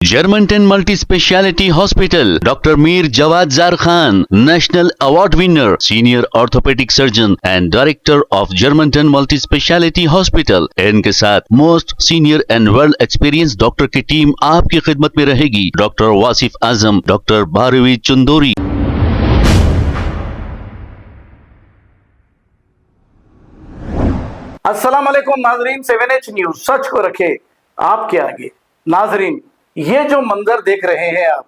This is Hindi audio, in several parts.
Germantown Multi-Speciality Hospital, Dr. Mir Jawad Zar Khan, National Award winner, Senior Orthopedic Surgeon and Director of Germantown Multi-Speciality Hospital। इनके साथ most senior and world experience doctor की टीम आपकी खिदमत में रहेगी। Doctor Wasif Azam, doctor Bharvi Chandori. अस्सलाम वालेकुम नाजरीन, 7H न्यूज सच को रखे आपके आगे। नाजरीन, ये जो मंजर देख रहे हैं आप,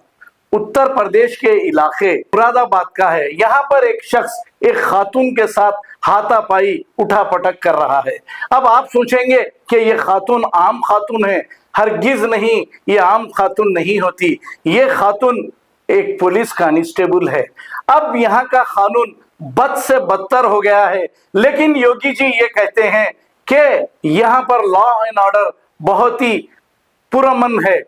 उत्तर प्रदेश के इलाके मुरादाबाद का है। यहाँ पर एक शख्स एक खातून के साथ हाथापाई उठापटक कर रहा है। अब आप सोचेंगे कि ये खातून आम खातून है। हरगिज नहीं, ये आम खातून नहीं होती। ये खातून एक पुलिस कांस्टेबल है। अब यहाँ का कानून बद से बदतर हो गया है, लेकिन योगी जी ये कहते हैं कि यहाँ पर लॉ एंड ऑर्डर बहुत ही पुरअमन है।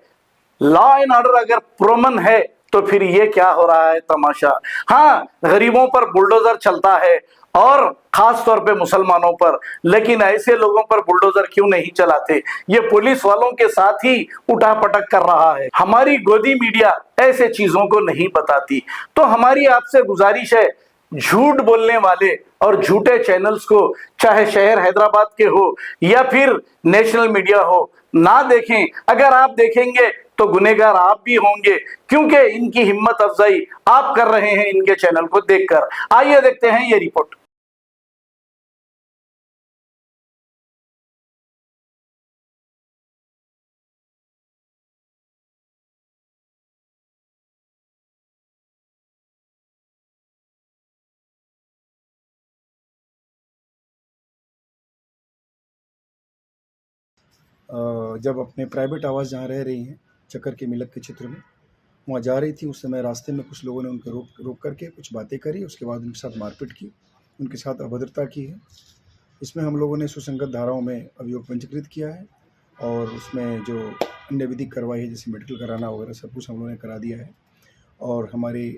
लॉ एंड ऑर्डर अगर पुरअमन है तो फिर ये क्या हो रहा है तमाशा। हाँ, गरीबों पर बुलडोजर चलता है और खास तौर पे मुसलमानों पर, लेकिन ऐसे लोगों पर बुलडोजर क्यों नहीं चलाते। ये पुलिस वालों के साथ ही उठापटक कर रहा है। हमारी गोदी मीडिया ऐसे चीजों को नहीं बताती। तो हमारी आपसे गुजारिश है, झूठ बोलने वाले और झूठे चैनल्स को, चाहे शहर हैदराबाद के हो या फिर नेशनल मीडिया हो, ना देखें। अगर आप देखेंगे तो गुनहगार आप भी होंगे, क्योंकि इनकी हिम्मत अफजाई आप कर रहे हैं इनके चैनल को देखकर। आइए देखते हैं ये रिपोर्ट। जब अपने प्राइवेट आवास जहाँ रह रही हैं, चक्कर के मिलक के क्षेत्र में, वहाँ जा रही थी। उस समय रास्ते में कुछ लोगों ने उनको रोक करके कुछ बातें करी। उसके बाद उनके साथ मारपीट की, उनके साथ अभद्रता की है। इसमें हम लोगों ने सुसंगत धाराओं में अभियोग पंजीकृत किया है और उसमें जो अन्य विधिक कार्रवाई है, जैसे मेडिकल कराना वगैरह, सब कुछ हम लोगों ने करा दिया है। और हमारी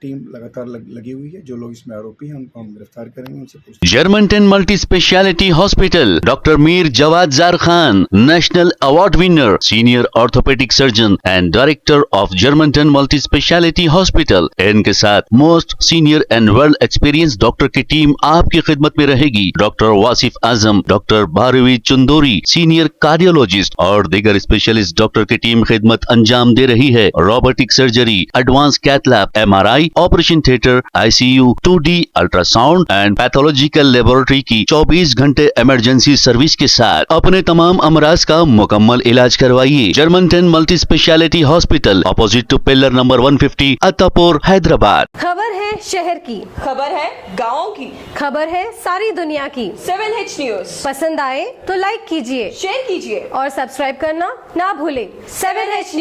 टीम लगातार लगी हुई है। जो लोग इसमें आरोपी हैं उनको हम गिरफ्तार करेंगे, उनसे पूछताछ। Germantown Multi-Speciality Hospital, Dr. Mir Jawad Zar Khan, National Award winner, Senior Orthopedic Surgeon and Director of Germantown Multi-Speciality Hospital। इनके साथ most senior and world experience doctor की टीम आपकी खिदमत में रहेगी। Doctor Wasif Azam, doctor Bharvi Chandori, senior cardiologist और दीगर स्पेशलिस्ट डॉक्टर की टीम खिदमत अंजाम दे रही है। Robotic surgery, advance cath lab, MRI, operation theatre, ICU, 2D ultrasound and pathological laboratory की 24 घंटे इमरजेंसी सर्विस के साथ अपने तमाम अमराज का मुकम्मल इलाज करवाइए। Germanten multi speciality hospital, opposite to pillar number 150, Attapur, Hyderabad. खबर है शहर की, खबर है गाँव की, खबर है सारी दुनिया की। 7H न्यूज पसंद आए तो लाइक कीजिए, शेयर कीजिए और सब्सक्राइब करना ना भूलें। 7H news.